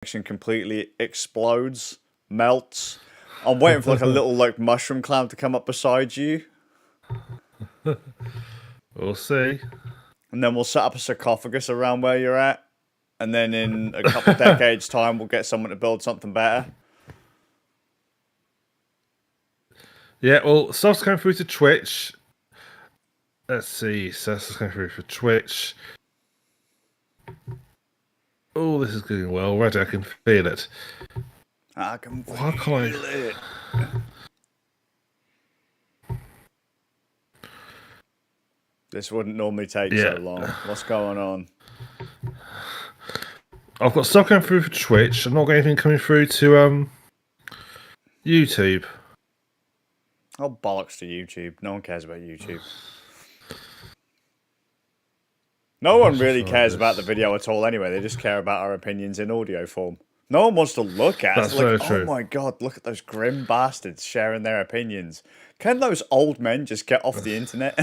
connection completely explodes, melts. I'm waiting for like a little like mushroom cloud to come up beside you. We'll see. And then we'll set up a sarcophagus around where you're at. And then in a couple of decades' time, we'll get someone to build something better. Yeah, well, stuff's coming through to Twitch. Let's see. Stuff's coming through for Twitch. Oh, this is going well. Already I can feel it. I can feel it. This wouldn't normally take so long. What's going on? I've got stuff coming through for Twitch. I'm not got anything coming through to YouTube. Oh, bollocks to YouTube. No one cares about YouTube. No one really cares about the video at all anyway. They just care about our opinions in audio form. No one wants to look at it. That's so true. Oh my god, look at those grim bastards sharing their opinions. Can those old men just get off the internet?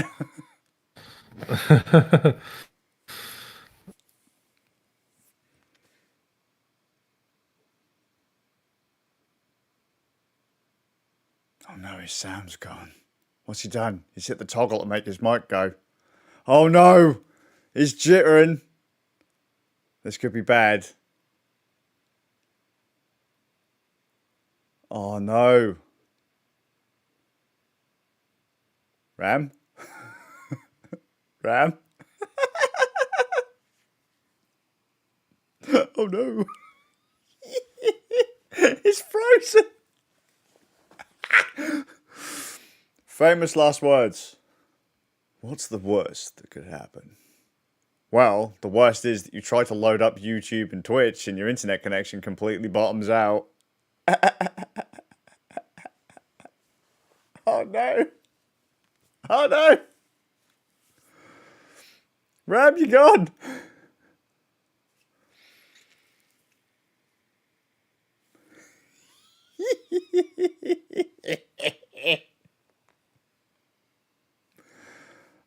Oh no, his sound's gone. What's he done? He's hit the toggle to make his mic go. Oh no! He's jittering. This could be bad. Oh no. Ram? Ram? Oh no. He's frozen. Famous last words. What's the worst that could happen? Well, the worst is that you try to load up YouTube and Twitch and your internet connection completely bottoms out. Oh no. Oh no. Ram, you gone.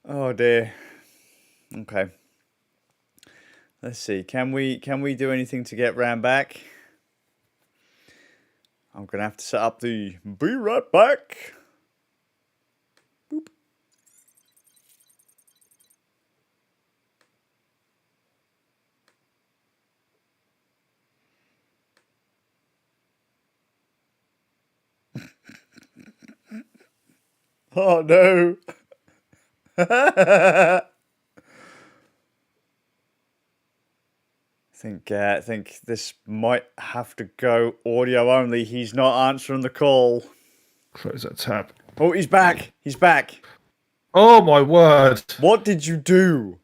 Oh dear. Okay. Let's see. Can we do anything to get Ram back? I'm gonna have to set up the be right back. Boop. Oh no. I think this might have to go audio only. He's not answering the call. Close that tab. Oh, he's back. He's back. Oh my word. What did you do?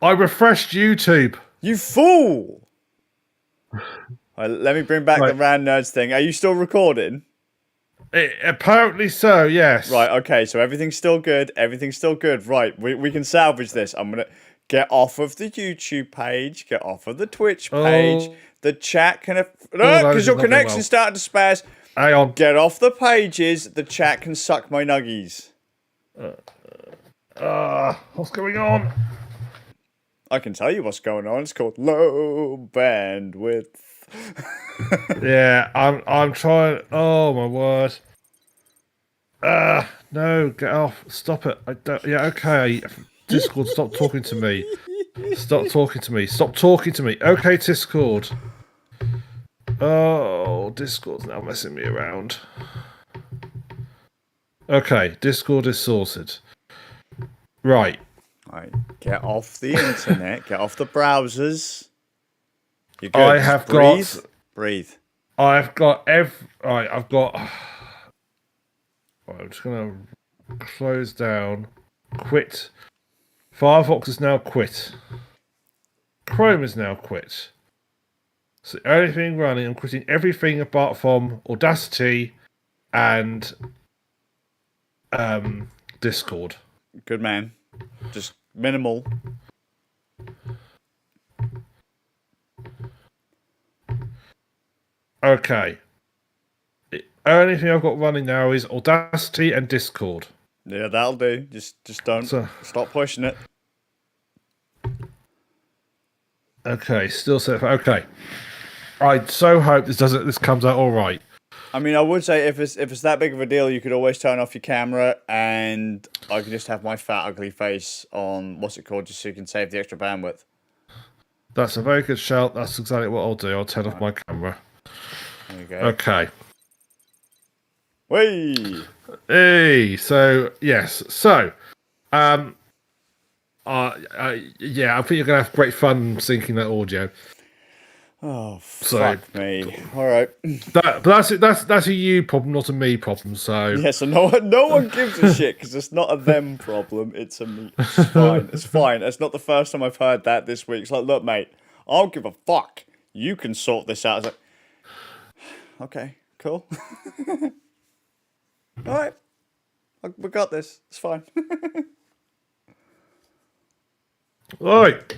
I refreshed YouTube. You fool. Right, let me bring back the Rand Nerds thing. Are you still recording? Apparently so, yes. Right, okay, so everything's still good. Everything's still good. Right, we can salvage this. I'm going to get off of the YouTube page, get off of the Twitch page. The chat can... because your connection's starting to spaz. Hang on. Get off the pages. The chat can suck my nuggies. What's going on? I can tell you what's going on. It's called low bandwidth. Yeah, I'm trying. Oh my word! No, get off! Stop it! I don't. Yeah, okay. Discord, stop talking to me. Stop talking to me. Stop talking to me. Okay, Discord. Oh, Discord's now messing me around. Okay, Discord is sorted. Right. Right. Get off the internet. Get off the browsers. You're good. I have breathe. I've got right, I've got. Right, I'm just gonna close down. Quit. Firefox is now quit. Chrome is now quit. So everything running, I'm quitting everything apart from Audacity and Discord. Good man. Just minimal. Okay. The only thing I've got running now is Audacity and Discord. Yeah, that'll do. Just don't stop pushing it. Okay, still set. Okay. I so hope this comes out all right. I mean, I would say if it's that big of a deal, you could always turn off your camera, and I could just have my fat, ugly face on what's it called, just so you can save the extra bandwidth. That's a very good shout. That's exactly what I'll do. I'll turn off my camera. There you go. Okay. Whee! Hey. So yes. So, yeah, I think you're gonna have great fun syncing that audio. Oh, fuck me. All right. But that's a you problem, not a me problem. So Yeah, so no one gives a shit because it's not a them problem. It's a me. It's fine. It's fine. It's not the first time I've heard that this week. It's like, look, mate, I don't give a fuck. You can sort this out. It's like, okay, cool. All right, we got this. It's fine. all right.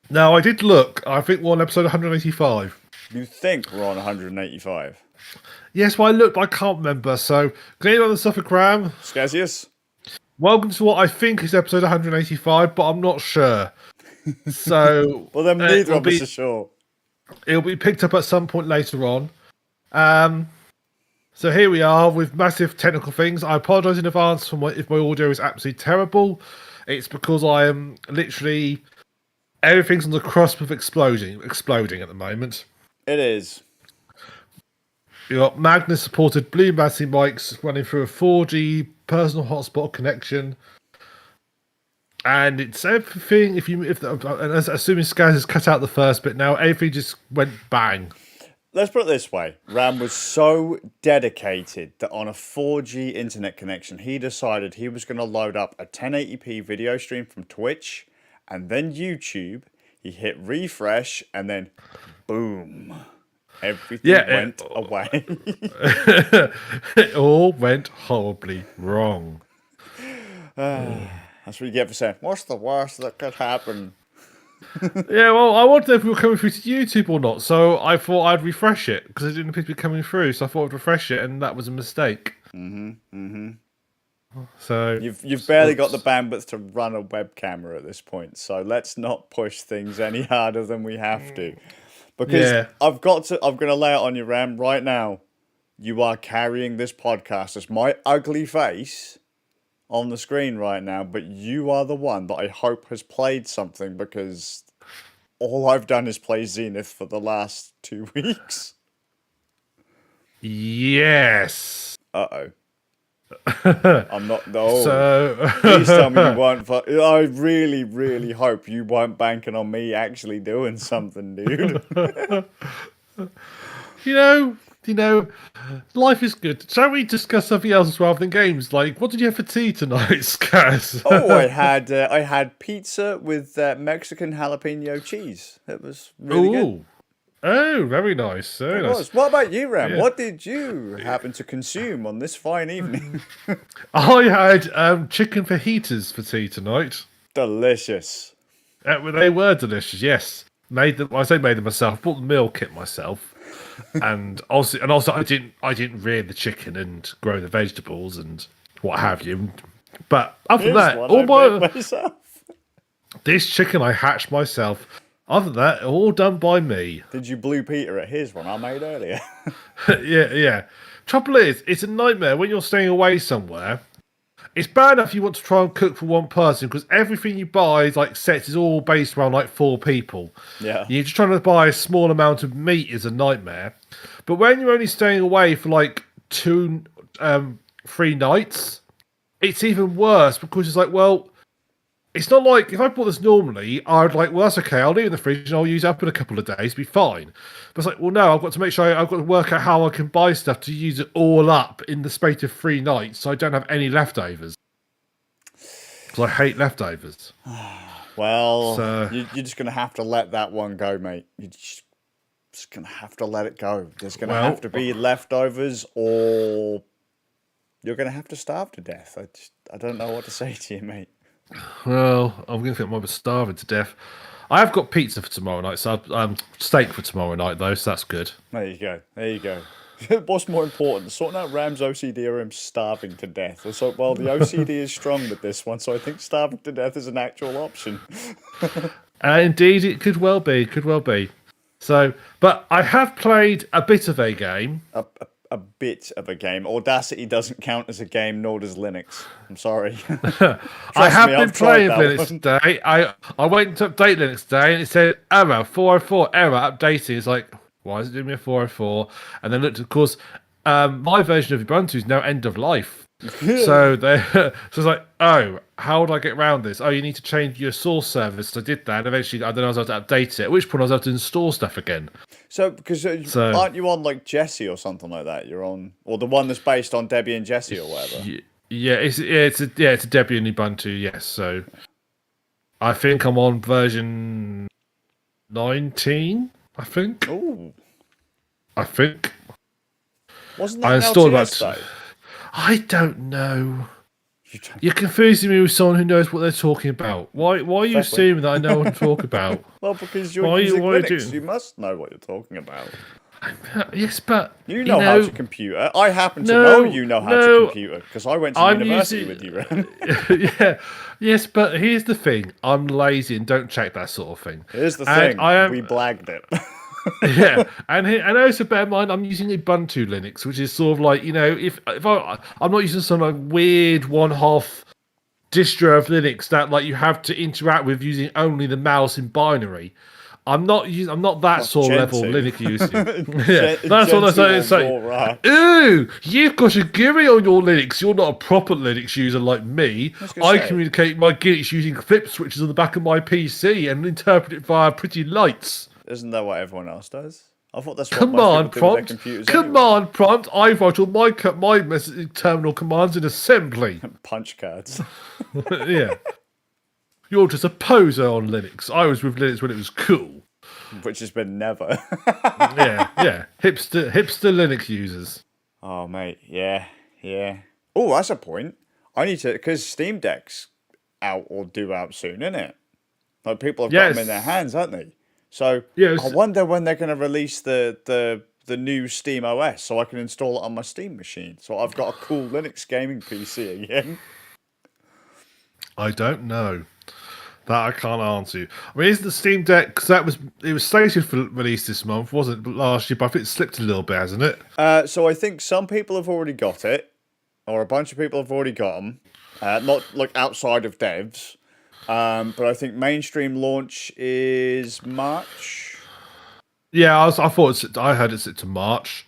Now I did look. I think we're on episode 185. You think we're on 185? Yes, well I looked, but I can't remember. So, can anyone on the Suffolkgram? Skazzius? Welcome to what I think is episode 185, but I'm not sure. So, Well, then neither of us are sure. It'll be picked up at some point later on. So here we are with massive technical things. I apologise in advance for if my audio is absolutely terrible. It's because I am literally everything's on the cusp of exploding at the moment. It is. You got Magnus supported Blue Massey mics running through a 4G personal hotspot connection, and it's everything. Assuming Skazz has cut out the first bit now, everything just went bang. Let's put it this way. Ram was so dedicated that on a 4G internet connection, he decided he was going to load up a 1080p video stream from Twitch and then YouTube. He hit refresh and then boom. Everything went away. It all went horribly wrong. That's what you get for saying, what's the worst that could happen? Yeah, well, I wanted to know if we were coming through to YouTube or not, so I thought I'd refresh it because it didn't appear to be coming through. So I thought I'd refresh it, and that was a mistake. So You've barely got the bandwidth to run a web camera at this point, so let's not push things any harder than we have to. Because I'm gonna lay it on you, Ram, right now. You are carrying this podcast as my ugly face on the screen right now, but you are the one that I hope has played something, because all I've done is play Zenith for the last 2 weeks. Yes. Uh-oh. I'm not. No. So Please tell me you weren't. I really, really hope you weren't banking on me actually doing something, dude. You know, life is good. Shall we discuss something else rather than games? Like, what did you have for tea tonight, Skazz? Oh, I had pizza with Mexican jalapeno cheese. It was really good. Oh, very nice. Very nice. What about you, Ram? Yeah. What did you happen to consume on this fine evening? I had chicken fajitas for tea tonight. Delicious. They were delicious. Yes, made them. I say made them myself. Bought the meal kit myself, and also I didn't rear the chicken and grow the vegetables and what have you. But other than that, this chicken I hatched myself. Other than that, all done by me. Did you Blue Peter at his one I made earlier? Yeah. Trouble is, it's a nightmare when you're staying away somewhere. It's bad enough you want to try and cook for one person because everything you buy, like sets, is all based around like 4 people. Yeah. You're just trying to buy a small amount of meat is a nightmare. But when you're only staying away for like 3 nights, it's even worse because it's like, well, it's not like if I bought this normally, I'd like, well, that's okay. I'll leave it in the fridge and I'll use it up in a couple of days, be fine. But it's like, well, no, I've got to make sure I've got to work out how I can buy stuff to use it all up in the space of 3 nights, so I don't have any leftovers. Because I hate leftovers. Well, so, you're just gonna have to let that one go, mate. You're just gonna have to let it go. There's gonna have to be leftovers, or you're gonna have to starve to death. I don't know what to say to you, mate. Well, I'm going to think I might be starving to death. I have got pizza for tomorrow night, so steak for tomorrow night, though, so that's good. There you go. What's more important, sorting out Ram's OCD or him starving to death? So, well, the OCD is strong with this one, so I think starving to death is an actual option. Indeed, it could well be. So, but I have played a bit of a game. A bit of a game. Audacity doesn't count as a game, nor does Linux. I'm sorry. I Trust have me, been I've tried playing that Linux one. today. I went to update Linux today and it said error 404 error updating. It's like, why is it doing me a 404? And then looked, of course, my version of Ubuntu is now end of life. So so it's like, oh, how would I get around this? Oh, you need to change your source service. So I did that. And eventually, I don't know, I was able to update it. At which point, I was able to install stuff again. So, because aren't you on like Jesse or something like that? You're on, or the one that's based on Debian and Jesse or whatever. Yeah, it's a Debian Ubuntu. Yes, so I think I'm on version 19. I think. Ooh, I think. wasn't that I an installed LTS that. though? I don't know. You don't- You're confusing me with someone who knows what they're talking about. Why are you Exactly. assuming that I know what to talk about? Well, because you're Why- using why Linux, do- you must know what you're talking about. Yes, but You know how to computer. I happen to know you know how to computer because I went to university with you, Ren. Yeah, yes, but here's the thing: I'm lazy and don't check that sort of thing. Here's the And thing: I am, we blagged it. yeah, and also bear in mind I'm using Ubuntu Linux, which is sort of like, you know, if I'm not using some like weird one-half distro of Linux that like you have to interact with using only the mouse in binary. I'm not that sort of level of Gentoo. Linux using. Yeah, that's what I say. It's like, Right. ooh, you've got a GUI on your Linux. You're not a proper Linux user like me. I communicate my Linux using flip switches on the back of my PC and interpret it via pretty lights. Isn't that what everyone else does? I thought that's what Command most people do with prompt. their computers Command prompt. I write all my terminal commands in assembly. anyway. Punch cards. Yeah. You're just a poser on Linux. I was with Linux when it was cool. Which has been never. Yeah. Hipster Linux users. Oh, mate. Yeah. Oh, that's a point. I need to, because Steam Deck's out or due out soon, isn't it? Like, people have got them in their hands, haven't they? So, I wonder when they're going to release the new Steam OS so I can install it on my Steam machine. So I've got a cool Linux gaming PC again. I don't know. That I can't answer you. I mean, is the Steam Deck, because it was slated for release this month, wasn't it, last year, but I think it slipped a little bit, hasn't it? So I think some people have already got it, or a bunch of people have already got them. Not like outside of devs. But I think mainstream launch is March. Yeah, I heard it's to March.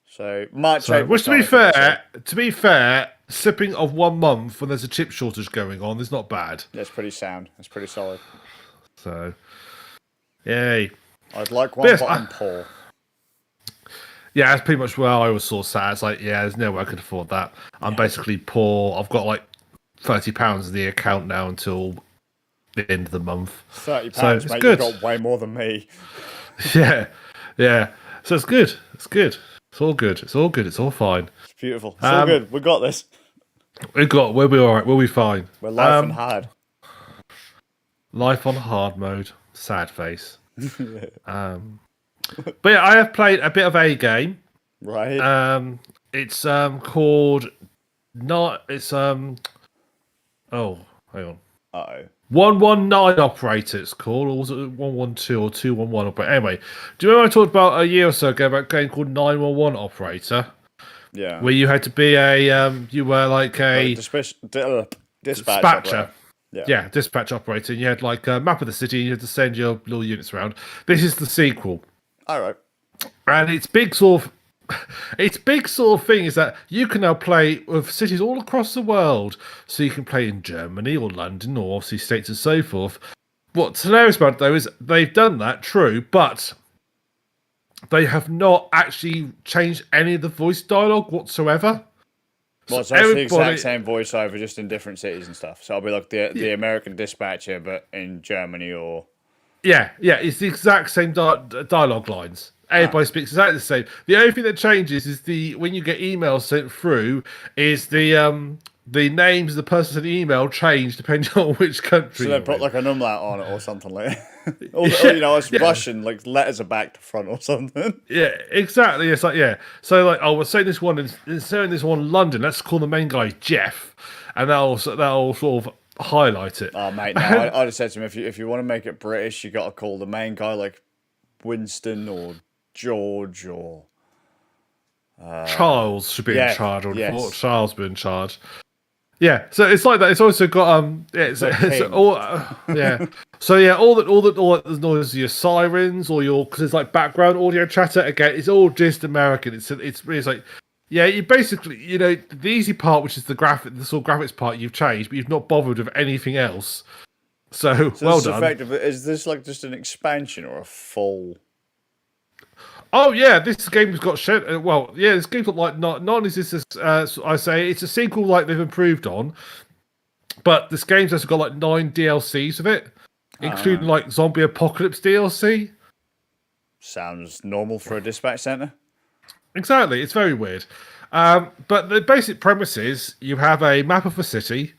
So March, So, April. which to be fair, slipping of 1 month when there's a chip shortage going on is not bad. That's pretty sound. That's pretty solid. So, yay. I'd like one, Yes, but I'm poor. Yeah, that's pretty much where I was sort of sat. It's like, yeah, there's no way I could afford that. I'm basically poor. I've got like £30 in the account now until the end of the month. £30, So it's mate. good. You've got way more than me. Yeah. So it's good. It's good. It's all good. It's all good. It's all fine. It's beautiful. It's all good. We got this. We'll be all right. We'll be fine. We're life and hard. Life on hard mode. Sad face. But yeah, I have played a bit of a game. Right. It's called oh, hang on. Uh-oh. 119 operator it's called, or was it 112 or 211 operator? Anyway, do you remember I talked about a year or so ago about a game called 911 operator? Yeah. Where you had to be you were like a dispatcher. Yeah, dispatch operator. And you had like a map of the city, and you had to send your little units around. This is the sequel. All right. And its big sort of thing is that you can now play with cities all across the world. So you can play in Germany or London or obviously states and so forth. What's hilarious about it though is they've done that, true, but they have not actually changed any of the voice dialogue whatsoever. Well, so it's the exact same voiceover, just in different cities and stuff. So I'll be like the American dispatcher, but in Germany or... Yeah, it's the exact same dialogue lines. Everybody speaks exactly the same. The only thing that changes is when you get emails sent through, is the names of the person sent the email change depending on which country. So they put like an umlaut on it or something like that. or it's Russian, like letters are back to front or something. Yeah, exactly. It's like, yeah. So like, we're saying this one in London. Let's call the main guy Jeff, and that'll sort of highlight it. Oh mate, no, I'd have said to him, if you want to make it British, you got to call the main guy like Winston or George or Charles should be in yeah, charge. I would have thought yes. Charles be in charge. Yeah, so it's like that. It's also got it's king. all yeah. So yeah, all the noise, your sirens or your because it's like background audio chatter. Again, it's all just American. It's like yeah, you basically the easy part, which is the sort of graphics part, you've changed, but you've not bothered with anything else. So well this done. effective. Is this like just an expansion or a full? Oh yeah, this game's got shit. Well, yeah, this game's got like not only is this I say it's a sequel like they've improved on, but this game's also got like 9 DLCs of it, including like Zombie Apocalypse DLC. Sounds normal for a dispatch center. Exactly, it's very weird. But the basic premise is you have a map of a city,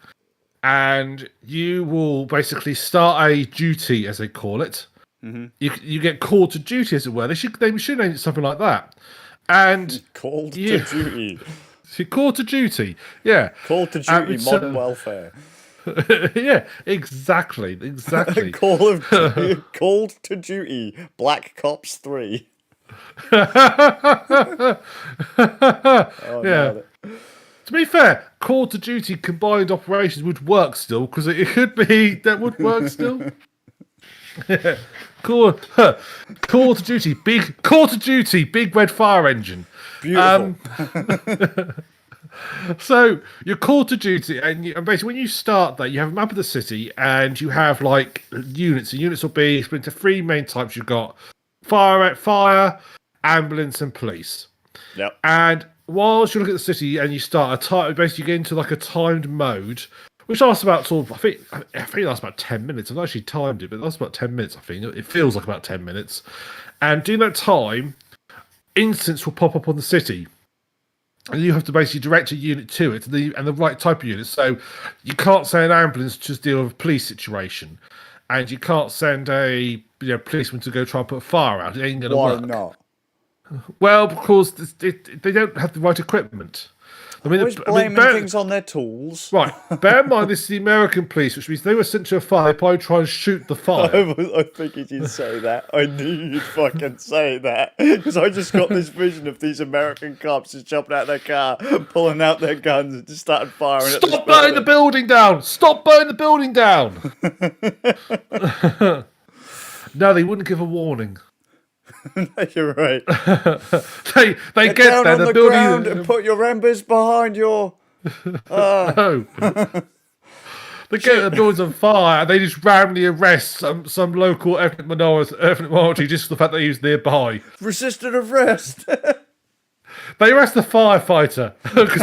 and you will basically start a duty, as they call it. Mm-hmm. You get called to duty, as it were. They should name it something like that. And called to duty. You're called to duty. Yeah. Called to duty. Modern welfare. Yeah. Exactly. Called to duty. Black Cops 3. Yeah. No. To be fair, Call to Duty combined operations would work still because it could be that would work still. Yeah. Call to Duty, big red fire engine. Beautiful. So you're called to duty, and basically when you start that, you have a map of the city, and you have like units. The units will be split into 3 main types. You've got fire, ambulance, and police. Yep. And whilst you look at the city and you start basically you get into like a timed mode, which lasts about I think it lasts about 10 minutes. I've actually timed it, but it lasts about 10 minutes. I think it feels like about 10 minutes. And during that time, incidents will pop up on the city, and you have to basically direct a unit to it and the right type of unit. So you can't send an ambulance to just deal with a police situation, and you can't send a policeman to go try and put a fire out. It ain't going to work. Why not? Well, because they don't have the right equipment. Always blaming things on their tools. Right, bear in mind this is the American police, which means they were sent to a fire, they probably try and shoot the fire. I figured you'd say that. I knew you'd fucking say that. Because I just got this vision of these American cops just jumping out of their car, pulling out their guns and just starting firing at this Stop burning the building down! Stop burning the building down! No, they wouldn't give a warning. You're right. they get down there, on the building ground and put your embers behind your. No. They get the buildings on fire and they just randomly arrest some local ethnic minority just for the fact that he was nearby. Resisted arrest. They arrest the firefighter. Look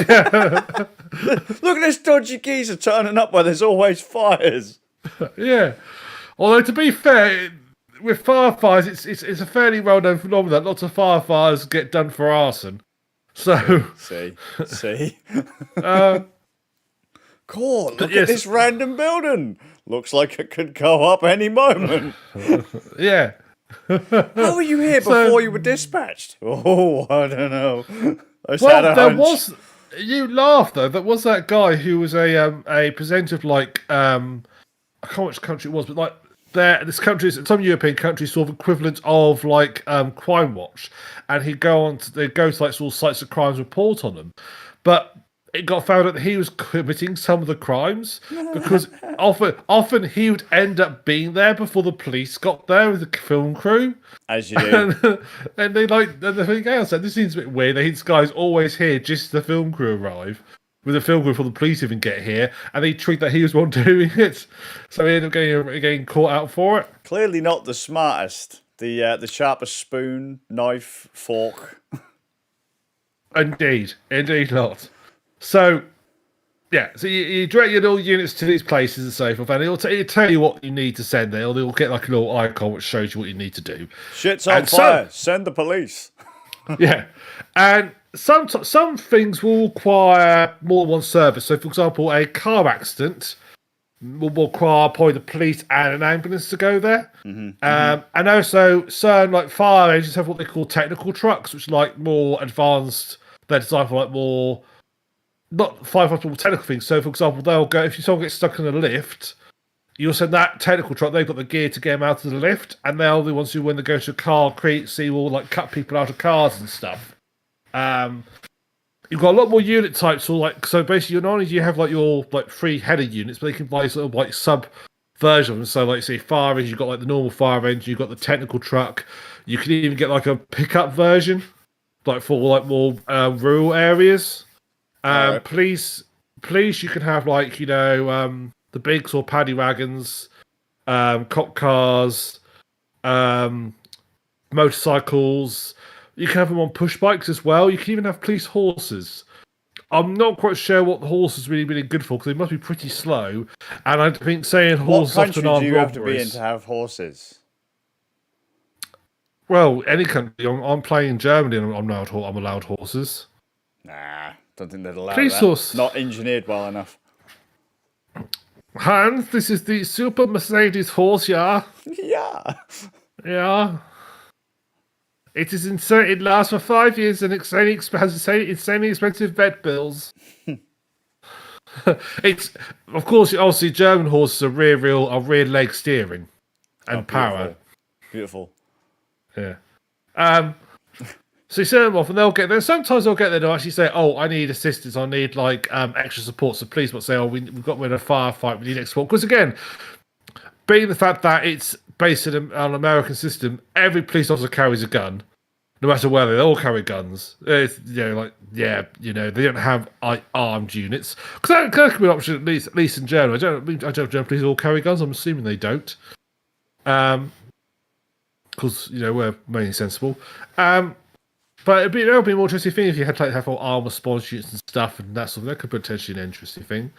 at this dodgy geezer turning up where there's always fires. Yeah. Although to be fair, with firefighters, it's a fairly well-known phenomenon that lots of firefighters get done for arson. So see. Cool. Look at this random building. Looks like it could go up any moment. Yeah. How were you here before you were dispatched? Oh, I don't know. You laugh though. There was that guy who was a presenter of like I can't remember which country it was, but like this country, some European country, sort of equivalent of like Crime Watch, and they go to like sort of sites of crimes, report on them, but it got found out that he was committing some of the crimes because often he would end up being there before the police got there with the film crew. As you do. And they the thing else said, this seems a bit weird that this guy's always here just as the film crew arrive. With the film crew before the police even get here, and they treat that he was one doing it. So he ended up getting caught out for it. Clearly not the smartest. The sharpest spoon, knife, fork. Indeed not. So, yeah, so you direct your little units to these places and so forth, and it'll tell you what you need to send there, or they'll get like a little icon which shows you what you need to do. Shit's on fire. Send the police. Yeah, and some things will require more than one service. So, for example, a car accident will require probably the police and an ambulance to go there. And also, certain like fire engines have what they call technical trucks, which are like more advanced. They're designed for like more. Not firefighters, technical things. So, for example, they'll go if someone gets stuck in a lift, you'll send that technical truck. They've got the gear to get them out of the lift, and they're the ones who, when they go to a car, see will like cut people out of cars and stuff. You've got a lot more unit types. So basically, not only do you have like your like 3 header units, but they can buy sort of like sub version of them. So like say fire engine, you've got like the normal fire engine, you've got the technical truck. You can even get like a pickup version, like for like more rural areas. Right. Police, you can have like the big sort of paddy wagons, cop cars, motorcycles. You can have them on push bikes as well. You can even have police horses. I'm not quite sure what the horse is really good for because they must be pretty slow. And I think saying What horses country often do you armed have to be in robberies. to have horses? Well, any country. I'm playing in Germany and I'm allowed horses. Nah, don't think they'd allow Police that. horse. Not engineered well enough. Hans, this is the Super Mercedes horse, yeah? Yeah. Yeah. It is insane. It lasts for 5 years and it's insanely expensive vet bills. It's, of course, obviously German horses are rear leg steering and power. Beautiful. Yeah. So you send them off and they'll get there. Sometimes they'll get there to actually say, oh, I need assistance. I need like extra support. So police might say, oh, we've got rid of a firefight. We need extra support. Because again, being the fact that it's based on an American system, every police officer carries a gun. No matter where they all carry guns. It's, they don't have armed units. Because that could be an option, at least in Germany. I don't know if German police all carry guns. I'm assuming they don't. Because, we're mainly sensible. But it would be a more interesting thing if you had to have all armor response units and stuff and that sort of. That could be potentially an interesting thing.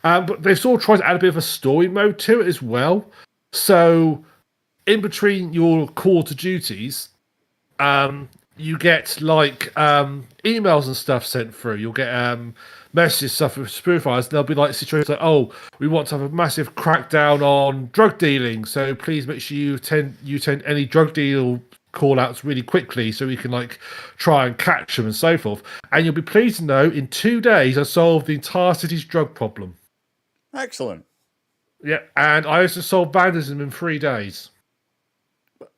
But they've sort of tried to add a bit of a story mode to it as well. So, in between your call to duties, you get like emails and stuff sent through. You'll get messages, stuff with spoofers. There'll be like situations like, oh, we want to have a massive crackdown on drug dealing, so please make sure you attend any drug deal call outs really quickly so we can like try and catch them and so forth. And you'll be pleased to know in 2 days I solved the entire city's drug problem. Excellent. Yeah, and I also solved vandalism in 3 days.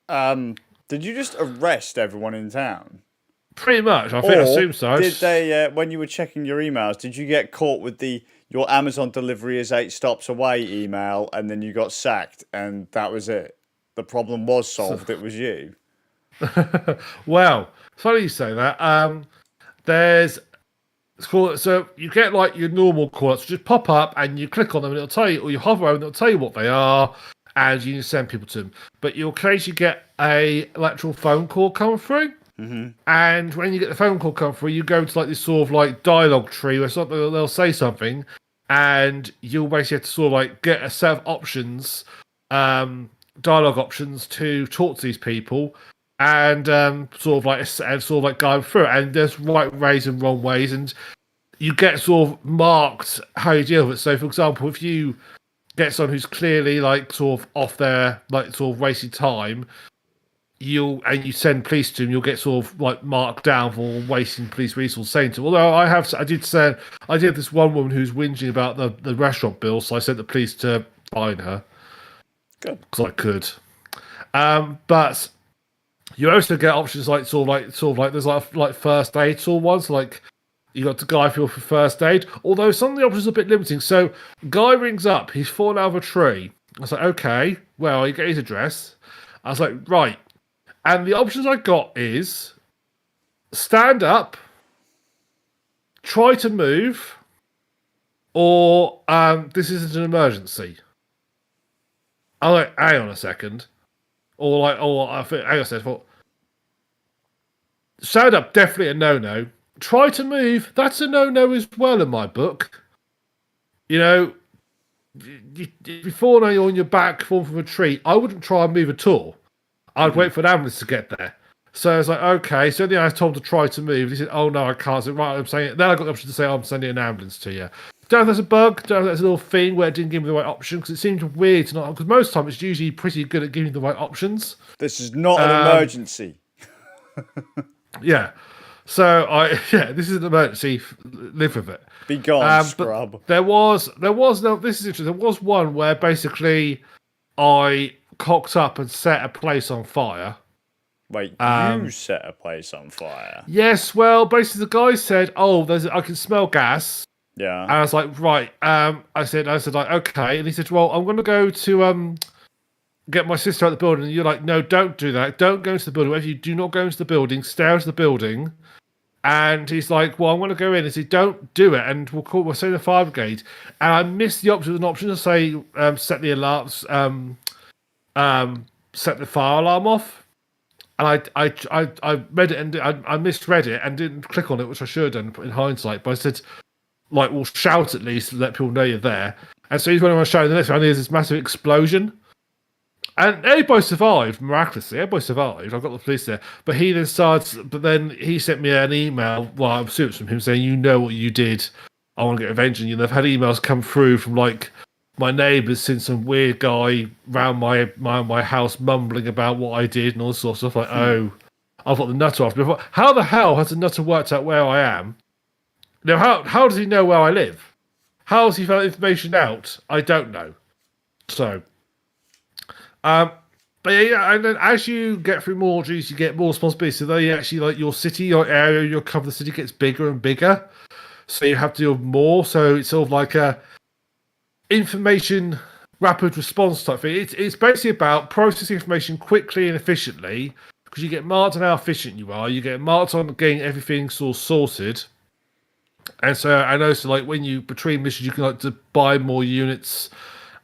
Did you just arrest everyone in town? Pretty much. I assume so. Did they, when you were checking your emails, did you get caught with your Amazon delivery is 8 stops away email and then you got sacked and that was it? The problem was solved. It was you. Well, it's funny you say that. So you get like your normal calls, just pop up and you click on them and it'll tell you, or you hover over and it'll tell you what they are, and you can send people to them. But you'll occasionally get a actual phone call come through. Mm-hmm. And when you get the phone call come through, you go to like this sort of like dialogue tree where they'll say something, and you'll basically have to sort of like get a set of options, dialogue options to talk to these people. And sort of like going through it, and there's right ways and wrong ways, and you get sort of marked how you deal with it. So, for example, if you get someone who's clearly like sort of off their like sort of wasting time, you send police to them, you'll get sort of like marked down for wasting police resources. Saying to them, although I did this one woman who's whinging about the restaurant bill, so I sent the police to find her. Good, because I could, but. You also get options like there's like first aid sort of ones, like you got to guide people for first aid. Although some of the options are a bit limiting. So guy rings up, he's fallen out of a tree. I was like, okay, well, you get his address. I was like, right. And the options I got is stand up, try to move, or this isn't an emergency. I'm like, hang on a second. Hang on a second. Stand up, definitely a no-no. Try to move, that's a no-no as well in my book. Before you're on your back, falling from a tree, I wouldn't try and move at all. I'd wait for an ambulance to get there. So I was like, okay. So then I told him to try to move. He said, oh no, I can't. So right, I'm saying. Then I got the option to say, I'm sending an ambulance to you. Don't know if that's a bug. Don't know if that's a little thing where it didn't give me the right option because it seemed weird to not. Because most time it's usually pretty good at giving the right options. This is not an emergency. Yeah. So this is an emergency. Live with it. Be gone, scrub. But there was no. This is interesting. There was one where basically I cocked up and set a place on fire. Wait, you set a place on fire? Yes. Well, basically the guy said, "Oh, I can smell gas." Yeah. And I was like, "Right." I said, like, okay. And he said, "Well, I'm going to go to get my sister out of the building." And you're like, "No, don't do that. Don't go into the building. If you do not go into the building, stay out of the building." And he's like, "Well, I'm going to go in." And he said, "Don't do it." And we'll say the fire brigade. And I missed the option. An option to say, set the alarms, set the fire alarm off. And I read it and I misread it and didn't click on it, which I should have done in hindsight. But I said, like, we'll shout at least to let people know you're there. And so he's running around shouting. The next one, there's this massive explosion. And everybody survived, miraculously. Everybody survived. I got the police there. But he then starts, but then he sent me an email, well, I'm assuming from him saying, "You know what you did. I want to get revenge on you." And I've had emails come through from, like, my neighbours since some weird guy round my house mumbling about what I did and all sorts of stuff. Like, oh, I've got the nutter after me. How the hell has the nutter worked out where I am? Now, how does he know where I live? How has he found information out? I don't know. So... but yeah, and then as you get through more duties, you get more responsibility. So they actually, like, your city, your area, your cover the city gets bigger and bigger. So you have to deal with more. So it's sort of like a information rapid response type thing. It's basically about processing information quickly and efficiently, because you get marked on how efficient you are. You get marked on getting everything sort of sorted. And so I know, so like when you between missions, you can like to buy more units.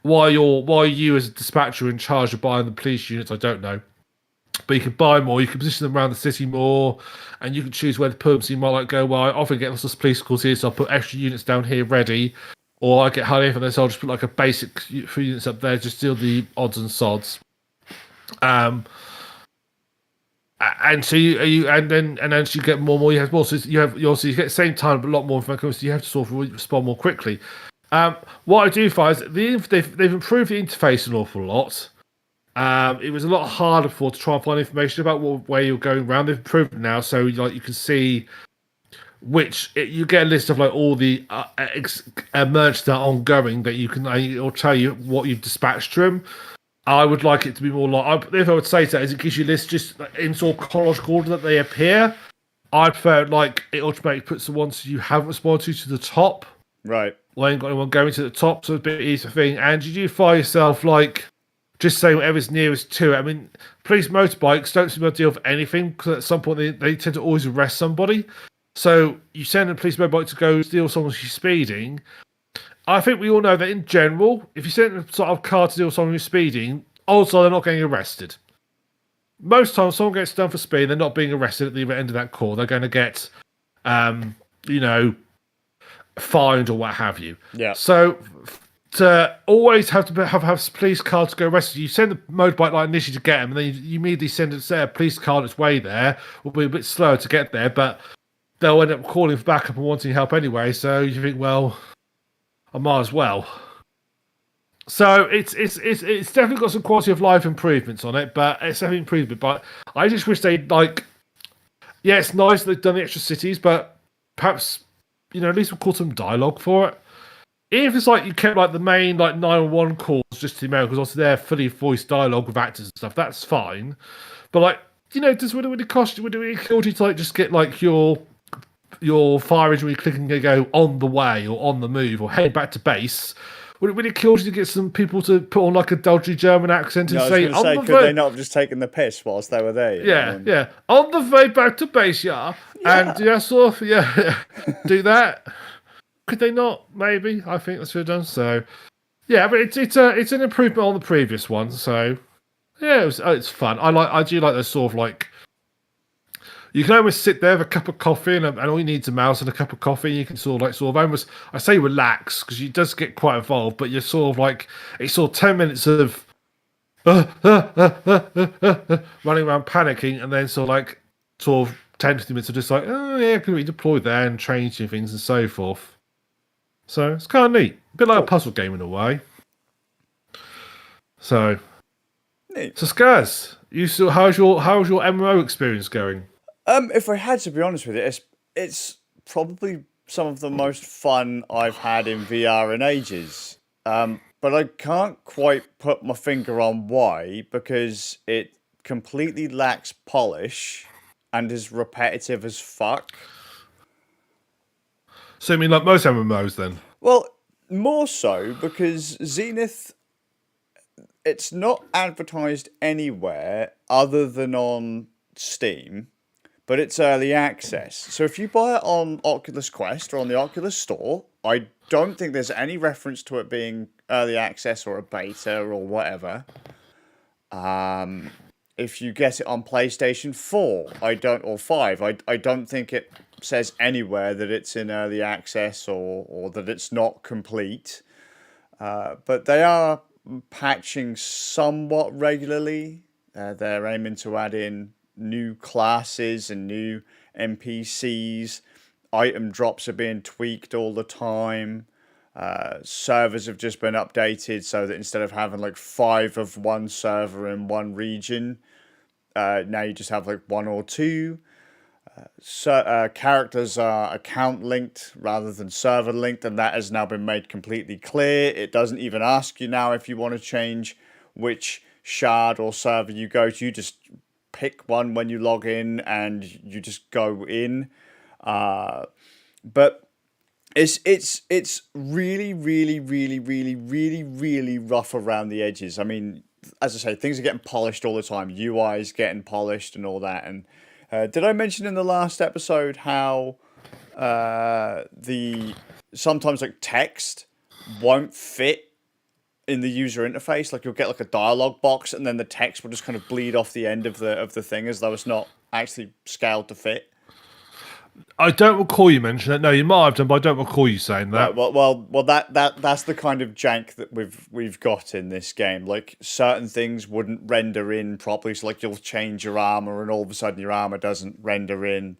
Why you as a dispatcher in charge of buying the police units, I don't know. But you can buy more, you can position them around the city more, and you can choose where to put them. So you might like go, well, I often get lots of police calls here, so I'll put extra units down here ready. Or I get highly for this, so I'll just put like a basic few units up there, just deal the odds and sods. And so and then as you get more, you have more. So you get the same time, but a lot more information. So you have to sort of respond more quickly. What I do find is they've improved the interface an awful lot. It was a lot harder before to try and find information about where you're going around. They've improved it now, so like you can see you get a list of like all the emergencies that are ongoing that you can. It'll tell you what you've dispatched to them. I would like it to be more like, if I would say that, is it gives you a list just in sort of chronological order that they appear. I'd prefer like it automatically puts the ones you haven't responded to the top. Right. Well, ain't got anyone going to the top, so it's a bit easier thing. And you do find yourself like just saying whatever's nearest to it. I mean, police motorbikes don't seem to deal with anything because at some point they tend to always arrest somebody. So you send a police motorbike to go steal someone who's speeding. I think we all know that in general, if you send a sort of car to steal someone who's speeding, also they're not getting arrested. Most times, someone gets done for speed, they're not being arrested at the end of that call. They're going to get, fined or what have you. Yeah. So to always have to have police car to go arrest you send the motorbike like initially to get them, and then you immediately send a police car on its way there. Will be a bit slower to get there, but they'll end up calling for backup and wanting help anyway. So you think, well, I might as well. So it's definitely got some quality of life improvements on it, but it's definitely improvement. But I just wish they'd it's nice that they've done the extra cities, but perhaps at least we'll call some dialogue for it. Even if it's like you kept like the main like 911 calls just to the Americans, obviously they're fully voiced dialogue with actors and stuff. That's fine, but like does would it cost you? Would it really kill you to like just get like your fire engine when you're clicking and go on the way or on the move or head back to base? Would it really kill you to get some people to put on like a dodgy German accent and say, could they not have just taken the piss whilst they were there? Yeah. On the way back to base, yeah. And do that. Could they not? Maybe. I think that's what done. So, yeah, but it's an improvement on the previous one. So, yeah, it's fun. I do like those sort of like. You can almost sit there with a cup of coffee and all you need is a mouse and a cup of coffee. And you can sort of almost, I say relax because it does get quite involved, but you're sort of like, it's sort of 10 minutes of running around panicking and then sort of 10 15 minutes of just like, oh yeah, can we deploy there and changing things and so forth. So it's kind of neat. A bit like a puzzle game in a way. So, neat. So Skazz, how's your MMO experience going? If I had to be honest with you, it's probably some of the most fun I've had in VR in ages. But I can't quite put my finger on why, because it completely lacks polish and is repetitive as fuck. So I mean, like most MMOs, then. Well, more so because Zenith, it's not advertised anywhere other than on Steam, but it's early access. So if you buy it on Oculus Quest or on the Oculus Store, I don't think there's any reference to it being early access or a beta or whatever. If you get it on PlayStation 4, or 5, I don't think it says anywhere that it's in early access or that it's not complete. But they are patching somewhat regularly. They're aiming to add in new classes and new NPCs. Item drops are being tweaked all the time. Servers have just been updated so that instead of having like 5 of one server in one region, now you just have like 1 or 2. So characters are account linked rather than server linked, and that has now been made completely clear. It doesn't even ask you now if you want to change which shard or server you go to. You just pick one when you log in and you just go in. But it's really, really, really, really, really, really rough around the edges. I mean, as I say, things are getting polished all the time. UI is getting polished and all that. And did I mention in the last episode how the sometimes like text won't fit in the user interface? Like you'll get like a dialogue box, and then the text will just kind of bleed off the end of the thing as though it's not actually scaled to fit. I don't recall you mentioning it. No, you might have done, but I don't recall you saying that. Right, well, that's the kind of jank that we've got in this game. Like certain things wouldn't render in properly, so like you'll change your armor, and all of a sudden your armor doesn't render in,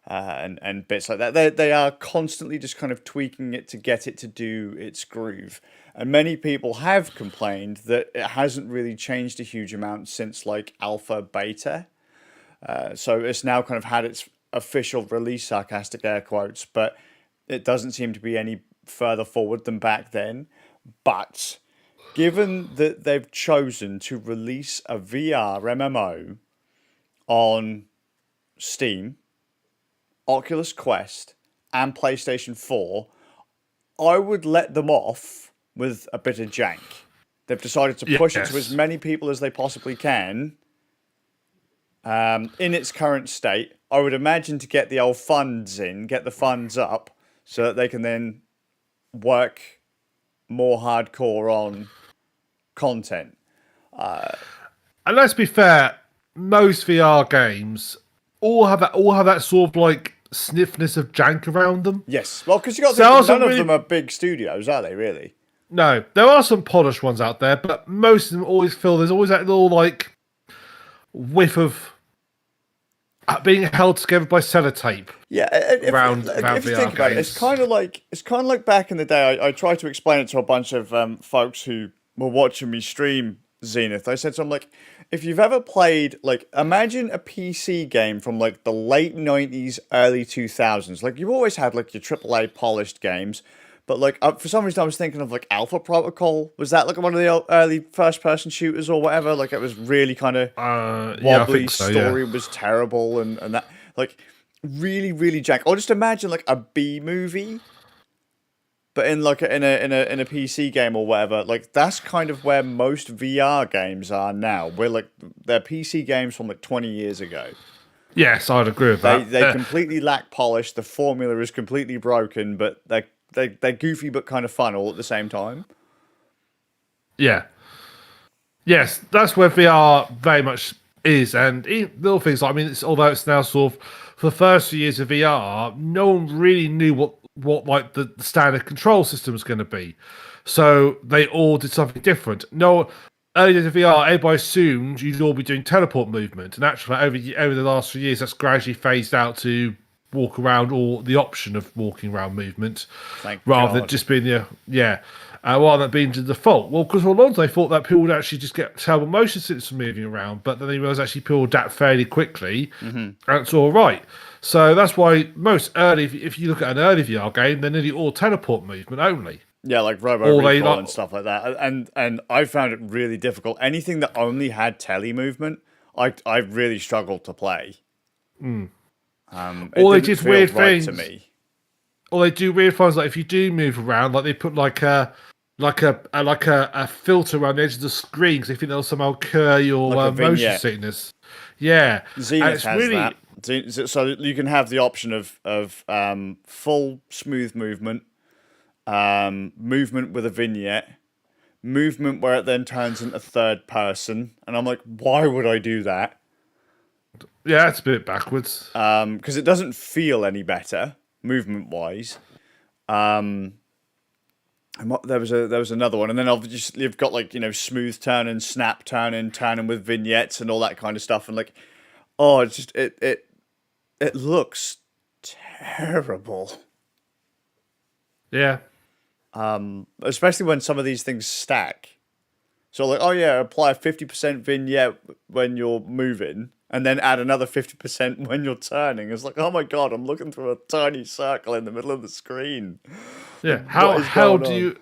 and bits like that. They are constantly just kind of tweaking it to get it to do its groove. And many people have complained that it hasn't really changed a huge amount since like alpha beta. So it's now kind of had its official release, sarcastic air quotes, but it doesn't seem to be any further forward than back then. But given that they've chosen to release a VR MMO on Steam, Oculus Quest, and PlayStation 4, I would let them off with a bit of jank. They've decided to push it to as many people as they possibly can. In its current state, I would imagine to get the old funds in, get the funds up, so that they can then work more hardcore on content. And let's be fair, most VR games all have that sort of like sniffness of jank around them. Yes, well, because you got none of them are big studios, are they? Really? No, there are some polished ones out there, but most of them always feel there's always that little like whiff of being held together by sellotape. Yeah, if you think about it, it's kind of like back in the day. I tried to explain it to a bunch of folks who were watching me stream Zenith. I said to them, like, if you've ever played, like, imagine a PC game from like the late 90s, early 2000s. Like, you've always had like your AAA polished games. But like for some reason, I was thinking of like Alpha Protocol. Was that like one of the early first-person shooters or whatever? Like it was really kind of wobbly. So, story was terrible, and that like really really jank. Or just imagine like a B movie, but in like in a PC game or whatever. Like that's kind of where most VR games are now. We're like they're PC games from like 20 years ago. Yes, I'd agree with that. They completely lack polish. The formula is completely broken, but they're goofy but kind of fun all at the same time. Yeah. Yes, that's where VR very much is. And little things like, I mean, although it's now sort of, for the first few years of VR, no one really knew what like the standard control system was going to be. So they all did something different. No, early days of VR, everybody assumed you'd all be doing teleport movement. And actually, over the last few years, that's gradually phased out to walk around or the option of walking around movement, Thank rather than God. just being rather than being the default. Well, because for a long time they thought that people would actually just get terrible motion sickness from moving around, but then they realised actually people adapt fairly quickly, and it's all right. So that's why most early, if you look at an early VR game, they're nearly all teleport movement only. Yeah, like Robo Or they Recall like- and stuff like that. And I found it really difficult. Anything that only had tele movement, I really struggled to play. It Or they didn't did feel weird right things. to me. Or they do weird things like if you do move around, like they put like a filter around the edge of the screen because they think that'll somehow cure your Like a motion vignette. sickness. Yeah, and Zenith it's has really that. So you can have the option of full smooth movement, movement with a vignette, movement where it then turns into third person, and I'm like, why would I do that? it's a bit backwards. Because it doesn't feel any better movement wise. And there was another one, and then obviously you've got like smooth turning, snap turning, turning with vignettes and all that kind of stuff, and like, oh, it's just it looks terrible. Yeah. Especially when some of these things stack. So like, oh yeah, apply a 50% vignette when you're moving, and then add another 50% when you're turning. It's like, oh my god, I'm looking through a tiny circle in the middle of the screen. Yeah. What How is going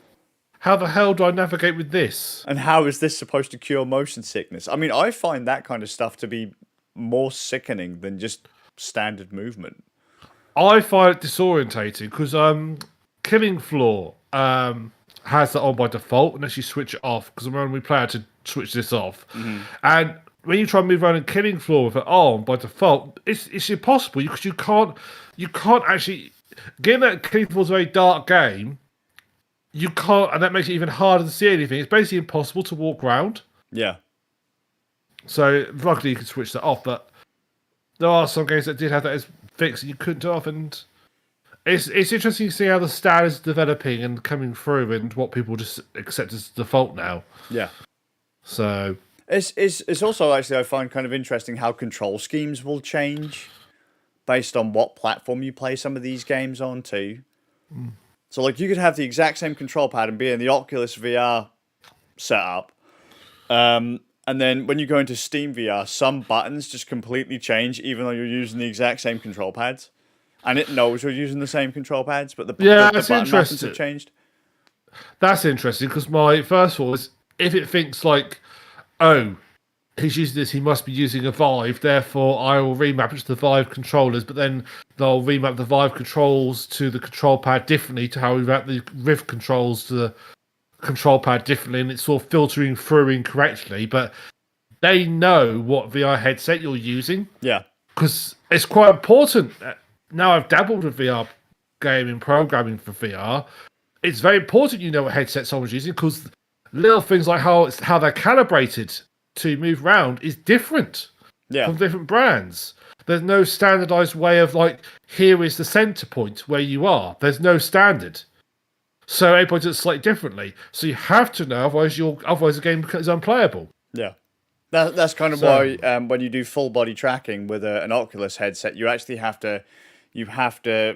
how the hell do I navigate with this? And how is this supposed to cure motion sickness? I mean, I find that kind of stuff to be more sickening than just standard movement. I find it disorientating because Killing Floor has that on by default unless you switch it off. Because when we play, I had to switch this off, and when you try and move around in Killing Floor with it on by default, it's impossible because you can't actually. Given that Killing Floor is a very dark game, you can't, and that makes it even harder to see anything. It's basically impossible to walk around. Yeah. So luckily you can switch that off, but there are some games that did have that as fixed and you couldn't do it off, and it's interesting to see how the style is developing and coming through and what people just accept as default now. Yeah. So It's also actually, I find kind of interesting how control schemes will change based on what platform you play some of these games on too. So like you could have the exact same control pad and be in the Oculus VR setup. And then when you go into Steam VR, some buttons just completely change even though you're using the exact same control pads. And it knows you're using the same control pads, but the button buttons have changed. That's interesting because my first thought is if it thinks like, oh, he's using this, he must be using a Vive, therefore I will remap it to the Vive controllers, but then they'll remap the Vive controls to the control pad differently to how we map the Rift controls to the control pad differently, and it's sort of filtering through incorrectly, but they know what VR headset you're using. Yeah. Because it's quite important. Now I've dabbled with VR gaming programming for VR. It's very important you know what headset someone's using because little things like how they're calibrated to move around is different from different brands. There's no standardized way of like, here is the center point where you are. There's no standard. So everybody does it slightly differently. So you have to know, otherwise the game is unplayable. Yeah. That's kind of why when you do full body tracking with an Oculus headset, you actually have to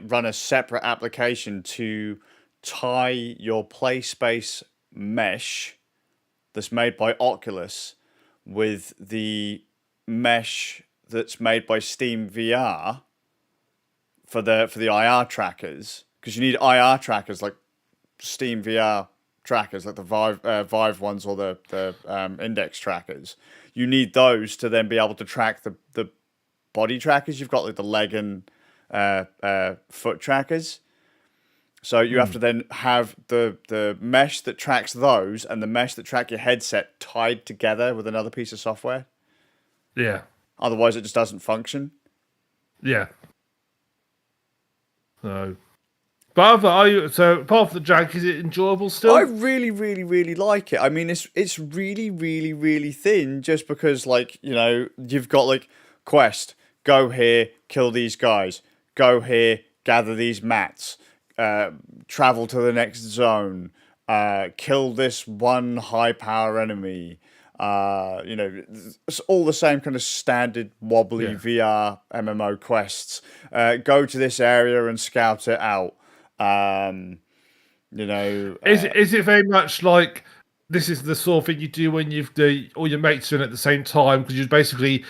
run a separate application to tie your play space mesh that's made by Oculus with the mesh that's made by Steam VR for the IR trackers, because you need IR trackers like Steam VR trackers, like the Vive ones or the index trackers. You need those to then be able to track the body trackers. You've got like the leg and foot trackers. So you have to then have the mesh that tracks those and the mesh that track your headset tied together with another piece of software. Yeah. Otherwise, it just doesn't function. Yeah. So, but apart from the jank, is it enjoyable still? I really, really, really like it. I mean, it's really, really, really thin just because, like, you've got, like, quest, go here, kill these guys, go here, gather these mats, travel to the next zone, kill this one high power enemy, It's all the same kind of standard wobbly VR MMO quests. Go to this area and scout it out. Is it very much like this is the sort of thing you do when all your mates are in at the same time, because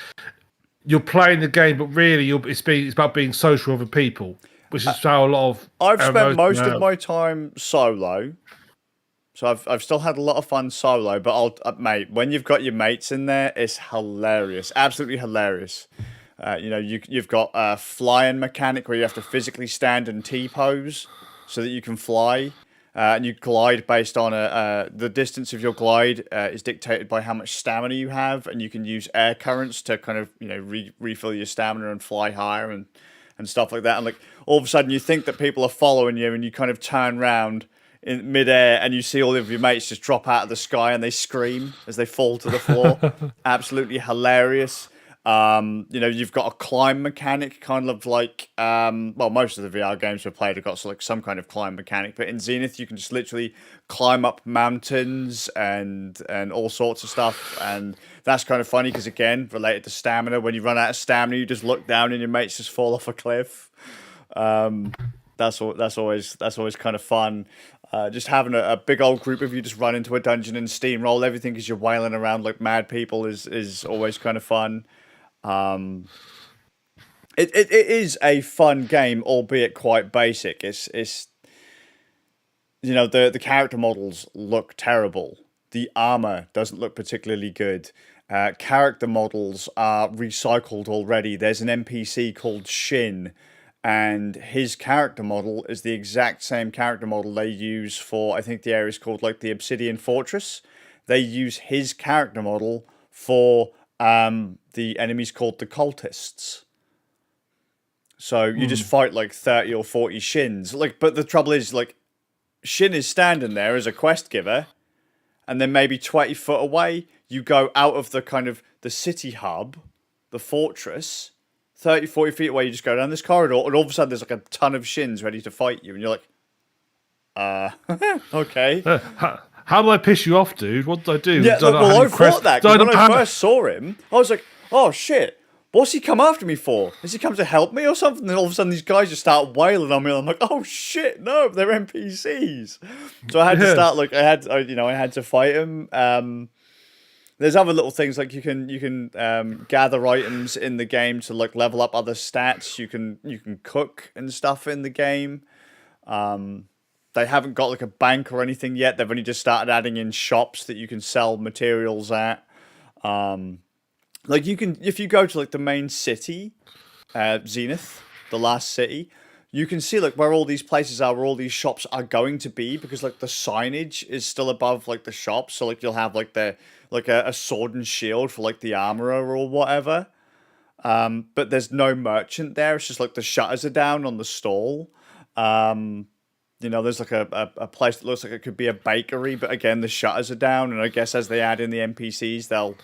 you're playing the game, but really it's about being social with other people, which is how a lot of I've spent most of my time solo. So I've still had a lot of fun solo, but mate, when you've got your mates in there, it's hilarious, absolutely hilarious. You've got a flying mechanic where you have to physically stand and T-pose so that you can fly, and you glide based on the distance of your glide is dictated by how much stamina you have, and you can use air currents to kind of refill your stamina and fly higher and stuff like that. And like all of a sudden you think that people are following you, and you kind of turn around in midair, and you see all of your mates just drop out of the sky, and they scream as they fall to the floor. Absolutely hilarious. You've got a climb mechanic, kind of like most of the VR games we've played have got like some kind of climb mechanic, but in Zenith you can just literally climb up mountains and all sorts of stuff, and that's kind of funny because again, related to stamina, when you run out of stamina, you just look down and your mates just fall off a cliff. That's always kind of fun. Just having a big old group of you just run into a dungeon and steamroll everything as you're wailing around like mad people is always kind of fun. It is a fun game, albeit quite basic. It's the character models look terrible. The armor doesn't look particularly good. Character models are recycled already. There's an NPC called Shin, and his character model is the exact same character model they use for, I think the area is called like the Obsidian Fortress. They use his character model for the enemies called the cultists. So you just fight like 30 or 40 Shins. But the trouble is, like, Shin is standing there as a quest giver, and then maybe 20 foot away, you go out of the kind of the city hub, the fortress, 30, 40 feet away, you just go down this corridor, and all of a sudden there's like a ton of Shins ready to fight you, and you're like, okay. How did I piss you off, dude? What did I do? Yeah, I thought that, because when I first saw him, I was like, oh shit, what's he come after me for? Has he come to help me or something? And all of a sudden these guys just start wailing on me, and I'm like, oh shit, no, they're NPCs. So I had to start, I had to fight him. There's other little things, like you can gather items in the game to like level up other stats. You can cook and stuff in the game. They haven't got like a bank or anything yet. They've only just started adding in shops that you can sell materials at. Like you can, if you go to like the main city, Zenith, the last city, you can see like where all these places are, where all these shops are going to be, because like the signage is still above like the shops. So like you'll have like a sword and shield for like the armorer or whatever. But there's no merchant there. It's just like the shutters are down on the stall. There's like a place that looks like it could be a bakery, but again, the shutters are down. And I guess as they add in the NPCs, they'll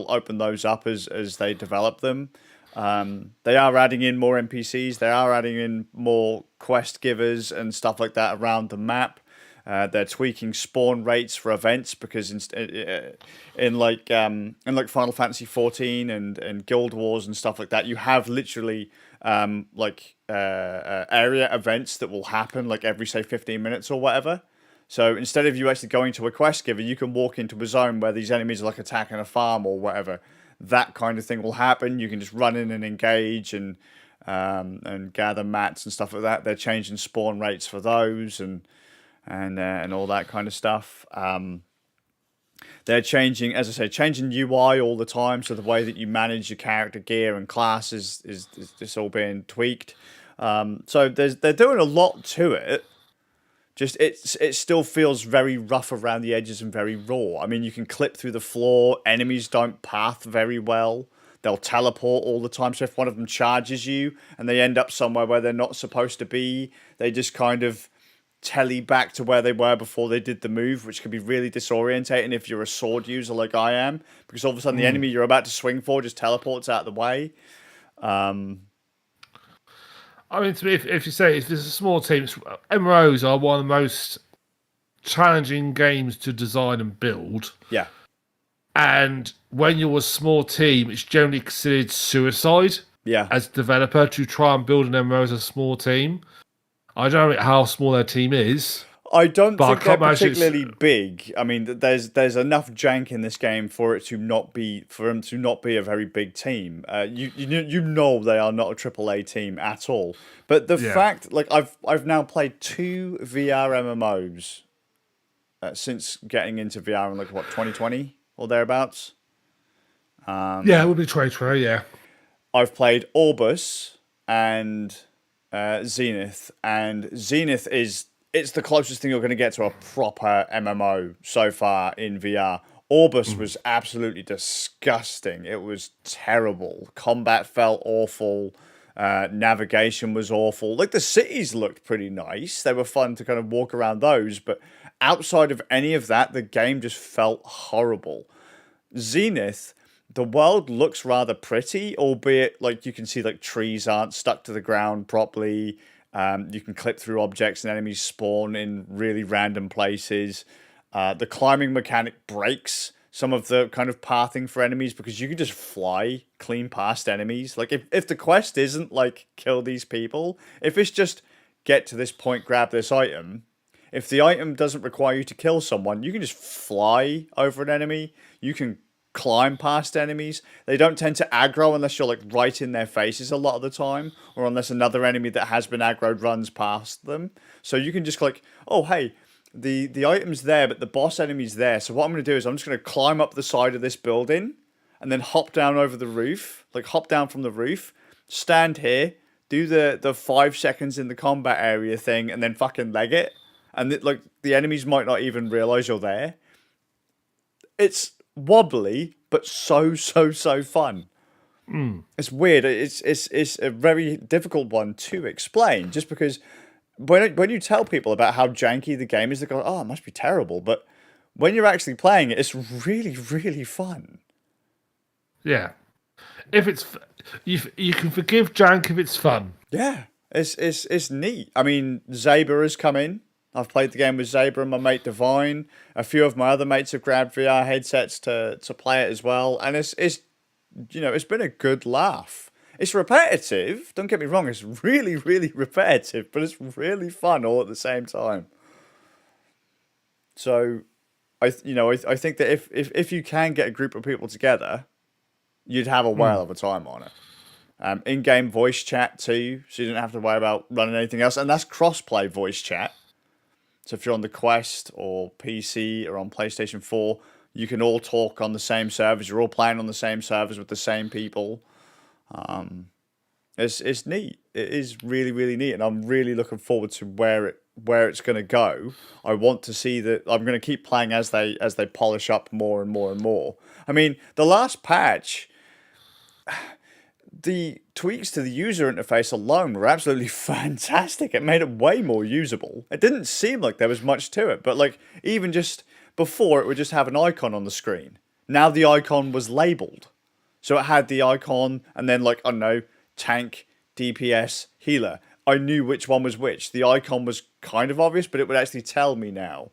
open those up as they develop them. They are adding in more NPCs. They are adding in more quest givers and stuff like that around the map. They're tweaking spawn rates for events, because in like Final Fantasy 14 and Guild Wars and stuff like that, you have literally area events that will happen like every, say, 15 minutes or whatever. So instead of you actually going to a quest giver, you can walk into a zone where these enemies are like attacking a farm or whatever. That kind of thing will happen. You can just run in and engage and gather mats and stuff like that. They're changing spawn rates for those and all that kind of stuff. They're changing, as I say, changing UI all the time. So the way that you manage your character gear and classes is just all being tweaked. So they're doing a lot to it. Just it still feels very rough around the edges and very raw. I mean, you can clip through the floor. Enemies don't path very well. They'll teleport all the time. So if one of them charges you and they end up somewhere where they're not supposed to be, they just kind of telly back to where they were before they did the move, which can be really disorientating if you're a sword user like I am, because all of a sudden the enemy you're about to swing for just teleports out of the way. I mean, to me, if you say if there's a small team, MMOs are one of the most challenging games to design and build. Yeah. And when you're a small team, it's generally considered suicide Yeah. as a developer to try and build an MMO as a small team. I don't know how small their team is, I don't but I think they're can't imagine it's. particularly big. I mean, there's enough jank in this game for it to not be a very big team. You know they are not a AAA team at all. But the Yeah. fact, like I've now played 2 VR MMOs since getting into VR in like what 2020 or thereabouts. Yeah, it would be 2020, yeah. I've played Orbus and Zenith, and Zenith it's the closest thing you're going to get to a proper MMO so far in VR. Orbus was absolutely disgusting. It was terrible. Combat felt awful. Navigation was awful. Like the cities looked pretty nice. They were fun to kind of walk around those, but outside of any of that, the game just felt horrible. Zenith, the world looks rather pretty, albeit like you can see like trees aren't stuck to the ground properly. You can clip through objects and enemies spawn in really random places. The climbing mechanic breaks some of the kind of pathing for enemies because you can just fly clean past enemies. Like if the quest isn't like kill these people, if it's just get to this point, grab this item, if the item doesn't require you to kill someone, you can just fly over an enemy. You can climb past enemies. They don't tend to aggro unless you're like right in their faces a lot of the time, or unless another enemy that has been aggroed runs past them. So you can just like, oh hey, the item's there, but the boss enemy's there. So what I'm going to do is I'm just going to climb up the side of this building and then hop down over the roof, like hop down from the roof, stand here, do the 5 seconds in the combat area thing, and then fucking leg it. And like the enemies might not even realize you're there. It's wobbly, but so fun. It's weird. It's a very difficult one to explain, just because when you tell people about how janky the game is, they go, "Oh, it must be terrible." But when you're actually playing it, it's really fun. Yeah. If it's you can forgive jank if it's fun. Yeah, it's neat. I mean, Zaber has come in. I've played the game with Zaber and my mate Divine. A few of my other mates have grabbed VR headsets to play it as well, and it's it's been a good laugh. It's repetitive. Don't get me wrong. It's really repetitive, but it's really fun all at the same time. So, I think that if you can get a group of people together, you'd have a whale of a time on it. In-game voice chat too, so you don't have to worry about running anything else, and that's cross-play voice chat. So if you're on the Quest or PC or on PlayStation 4, you can all talk on the same servers. You're all playing on the same servers with the same people. It's neat. It is really neat, and I'm really looking forward to where it's going to go. I want to see that. I'm going to keep playing as they polish up more and more and more. I mean, the last patch, the tweaks to the user interface alone were absolutely fantastic. It made it way more usable. It didn't seem like there was much to it, but like even just before, it would just have an icon on the screen. Now the icon was labeled. So it had the icon and then like, I don't know, tank, DPS, healer. I knew which one was which. The icon was kind of obvious, but it would actually tell me now.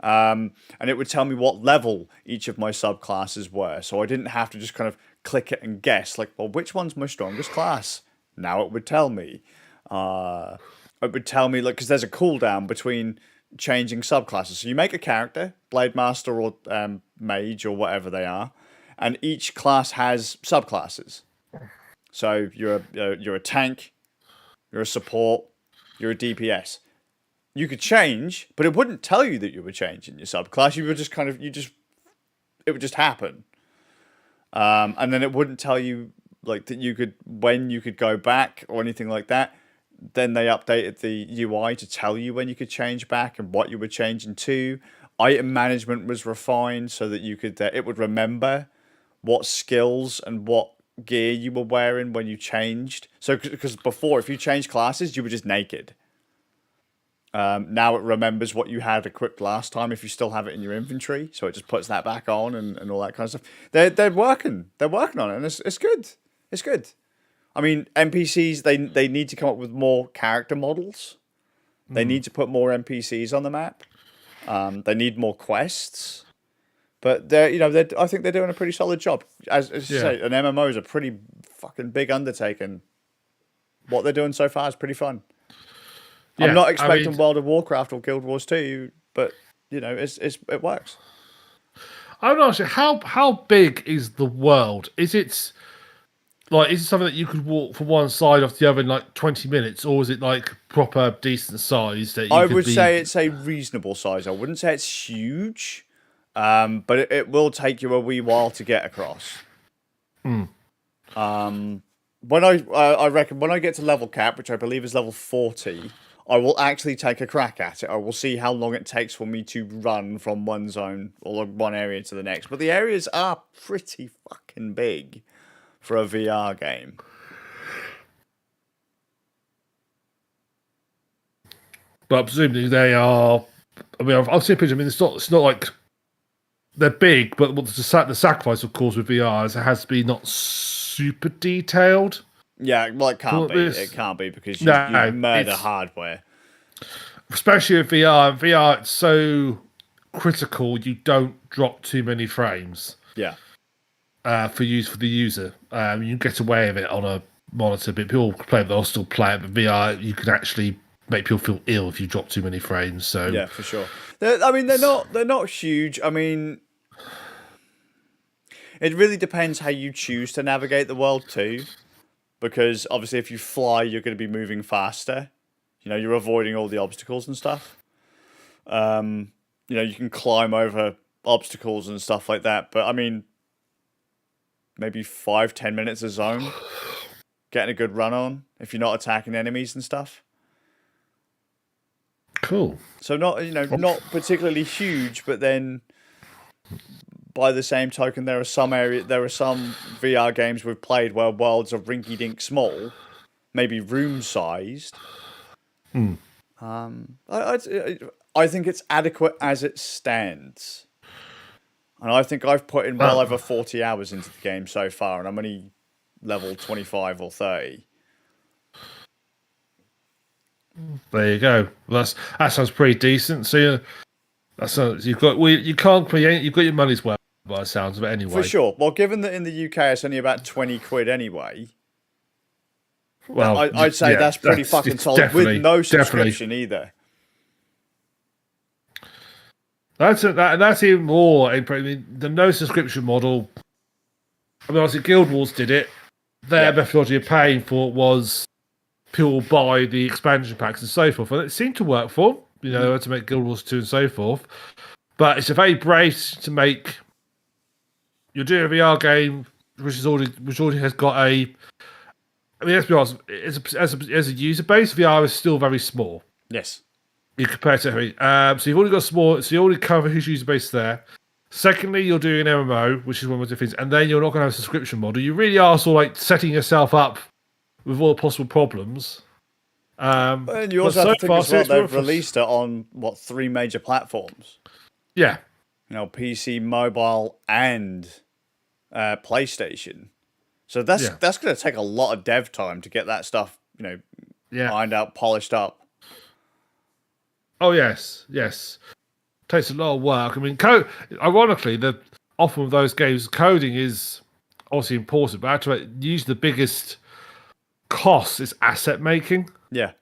And it would tell me what level each of my subclasses were. So I didn't have to just kind of click it and guess, like, well, which one's my strongest class? Now it would tell me. It would tell me, like, because there's a cooldown between changing subclasses. So you make a character, Blade Master or Mage or whatever they are, and each class has subclasses. So you're a tank, you're a support, you're a DPS. You could change, but it wouldn't tell you that you were changing your subclass. You would just it would just happen. And then it wouldn't tell you like that when you could go back or anything like that. Then they updated the UI to tell you when you could change back and what you were changing to. Item management was refined so that you could it would remember what skills and what gear you were wearing when you changed. So because before, if you changed classes, you were just naked. Now it remembers what you had equipped last time if you still have it in your inventory, so it just puts that back on and all that kind of stuff. They're working on it, and it's good. It's good. I mean, NPCs they need to come up with more character models. They need to put more NPCs on the map. They need more quests. But I think they're doing a pretty solid job. As you say, an MMO is a pretty fucking big undertaking. What they're doing so far is pretty fun. Yeah, I'm not expecting World of Warcraft or Guild Wars 2, but it works. I'm not sure how big is the world? Is it something that you could walk from one side off the other in like 20 minutes, or is it like proper decent size that I would say it's a reasonable size. I wouldn't say it's huge, but it will take you a wee while to get across. When I reckon when I get to level cap, which I believe is level 40, I will actually take a crack at it. I will see how long it takes for me to run from one zone or one area to the next. But the areas are pretty fucking big for a VR game. But presumably they are. I mean, I've seen pictures. I mean, it's not like they're big, but the sacrifice, of course, with VR is it has to be not super detailed. Yeah, well, it can't be. It can't be because you murder hardware. Especially with VR. VR, it's so critical. You don't drop too many frames. Yeah. For the user, you get away with it on a monitor, but people play it, they'll still play it. But VR, you can actually make people feel ill if you drop too many frames. So yeah, for sure. They're not huge. I mean, it really depends how you choose to navigate the world too, because obviously if you fly, you're going to be moving faster. You're avoiding all the obstacles and stuff. You can climb over obstacles and stuff like that. But I mean, maybe 5-10 minutes a zone, getting a good run on if you're not attacking enemies and stuff. Cool. So not particularly huge, but then by the same token, there are some VR games we've played where worlds are rinky-dink small, maybe room-sized. I think it's adequate as it stands. And I think I've put in well over 40 hours into the game so far, and I'm only level 25 or 30. There you go. That sounds pretty decent. So you've got your money's worth by the sounds of it anyway. For sure. Well, given that in the UK it's only about 20 quid anyway, well, I'd say that's pretty fucking solid with no subscription either. That's even more. I mean, the no subscription model. I mean, obviously, Guild Wars did it. Their methodology of paying for it was people buy the expansion packs and so forth, and it seemed to work for them. They had to make Guild Wars 2 and so forth. But it's a very brave to make. You're doing a VR game which already has got a. I mean, let's be honest. As a user base, VR is still very small. Yes. You compare to everything. So you've already got small. So you already cover his user base there. Secondly, you're doing an MMO, which is one of the things, and then you're not going to have a subscription model. You really are sort of like setting yourself up with all the possible problems. And you also have to think as well, they've released it on 3 major platforms. Yeah. PC, mobile, and PlayStation. So that's going to take a lot of dev time to get that stuff, ironed out, polished up. Oh yes. Takes a lot of work. I mean, ironically, often with those games, coding is obviously important, but actually, usually the biggest cost is asset making. Yeah.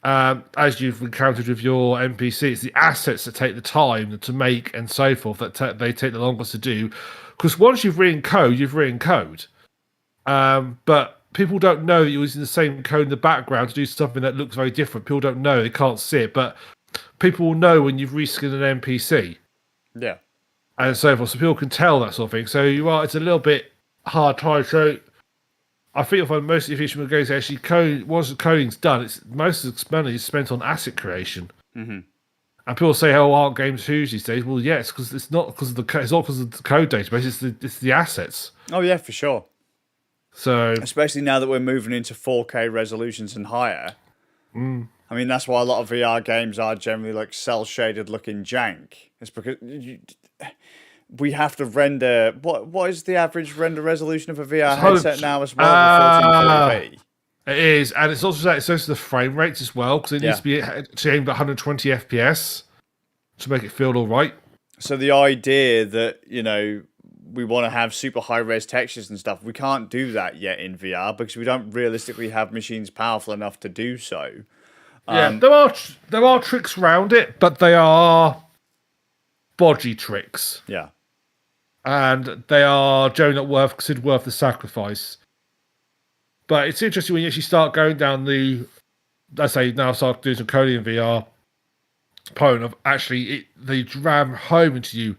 As you've encountered with your NPC, it's the assets that take the time to make and so forth that they take the longest to do. Because once you've written code, you've written code. But people don't know that you're using the same code in the background to do something that looks very different. People don't know, they can't see it, but people will know when you've reskinned an NPC. Yeah. And so forth. So people can tell that sort of thing. So it's a little bit hard time. So I think if most efficient games actually once the coding's done, most of the money is spent on asset creation. Mm-hmm. And people say, "Oh, aren't games huge these days?" Well, yes, because it's not because of the code database. It's the assets. Oh yeah, for sure. So, especially now that we're moving into 4K resolutions and higher. I mean, that's why a lot of VR games are generally like cel-shaded looking jank. It's because we have to render. What is the average render resolution of a VR headset now as well? 1440p. It is, and it's also the frame rates as well, because it needs to be aimed at 120 FPS to make it feel all right. So the idea that, we want to have super high res textures and stuff, we can't do that yet in VR because we don't realistically have machines powerful enough to do so. Yeah, there are tricks around it, but they are bodgy tricks, Yeah. and they are generally not considered worth the sacrifice. But it's interesting when you actually start going down let's say now start doing some coding in VR, point of actually they ram home into you.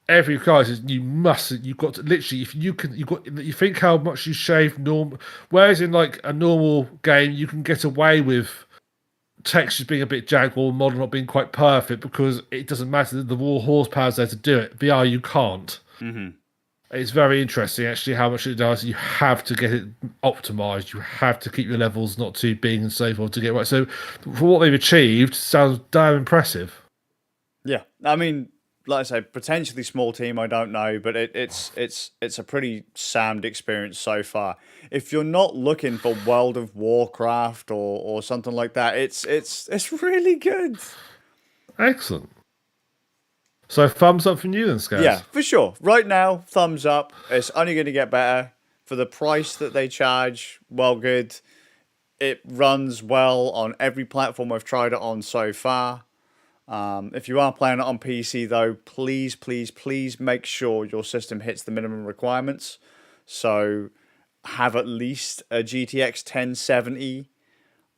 Every guy says you've got to literally, if you can, you think how much you shave normal. Whereas in like a normal game, you can get away with textures being a bit jank or model not being quite perfect because it doesn't matter. The raw horsepower's there to do it. VR, you can't. Mm-hmm. It's very interesting actually how much it does. You have to get it optimized. You have to keep your levels not too big and so forth to get right. So for what they've achieved, sounds damn impressive. Yeah. I mean, like I say, potentially small team, I don't know, but it's a pretty sound experience so far. If you're not looking for World of Warcraft or something like that, it's really good. Excellent. So thumbs up from you then, Skazz. Yeah, for sure. Right now, thumbs up. It's only going to get better for the price that they charge. Well, good. It runs well on every platform I've tried it on so far. If you are playing it on PC, though, please, please, please make sure your system hits the minimum requirements. So have at least a GTX 1070.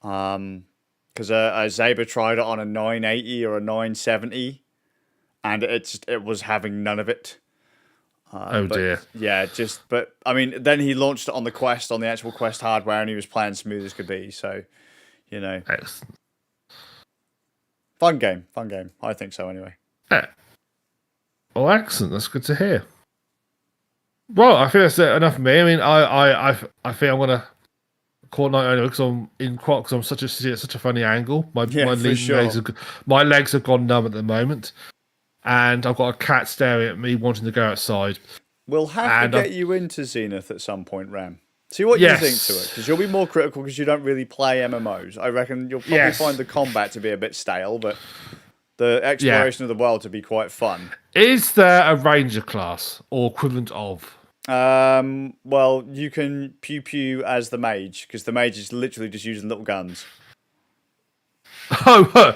Because a Zaba tried it on a 980 or a 970, and it was having none of it. Dear. Yeah, but I mean, then he launched it on the Quest, on the actual Quest hardware, and he was playing smooth as could be. So, Excellent. Fun game. I think so, anyway. Yeah. Oh, excellent. That's good to hear. Well, I think that's enough for me. I mean, I think I'm gonna call it night only because I'm in quite because I'm such a funny angle. My legs have gone numb at the moment, and I've got a cat staring at me wanting to go outside. We'll have to get you into Zenith at some point, Ram. See what you think to it, because you'll be more critical because you don't really play MMOs. I reckon you'll probably find the combat to be a bit stale, but the exploration of the world to be quite fun. Is there a ranger class or equivalent of? Well, you can pew pew as the mage, because the mage is literally just using little guns. Oh,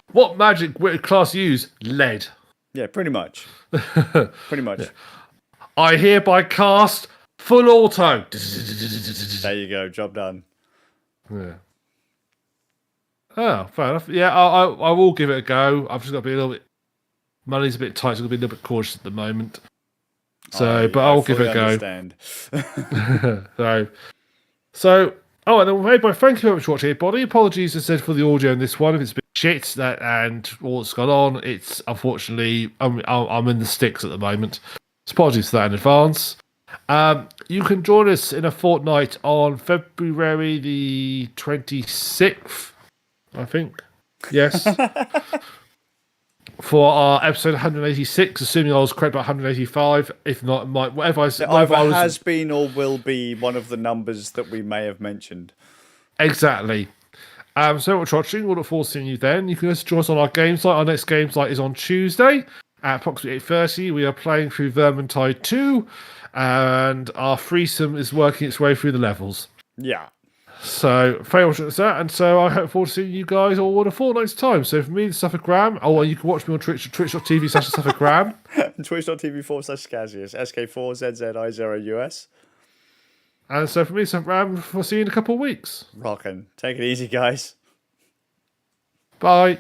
what magic class you use? Lead. Yeah, pretty much. Pretty much. Yeah. I hereby cast full auto. There you go, job done. Yeah. Oh, fair enough. Yeah, I will give it a go. I've just got to be a little bit. Money's a bit tight, so I've got to be a little bit cautious at the moment. So, but I'll give it a go. Understand. So, oh, and then thank you very much for watching, everybody. Apologies, as I said, for the audio in this one. If it's a bit shit and all that's gone on, it's unfortunately I'm in the sticks at the moment. So apologies for that in advance. You can join us in a fortnight on February the 26th, I think. Yes. For our episode 186, assuming I was correct about 185. If not, whatever I said. Either has been or will be one of the numbers that we may have mentioned. Exactly. So much watching. We'll look forward to seeing you then. You can also join us on our game site. Our next game site is on Tuesday at approximately 8:30. We are playing through Vermintide 2, and our threesome is working its way through the levels. Yeah. So, very much at that, and so I hope forward to seeing you guys all in a fortnight's time. So, for me, the Suffolk Graham. Oh, and you can watch me on Twitch, twitch.tv/Suffolk Graham. Twitch.tv/Skazzius, SK4ZZI0US. And so, for me, Suffolk Graham, we'll see you in a couple of weeks. Rockin'. Take it easy, guys. Bye.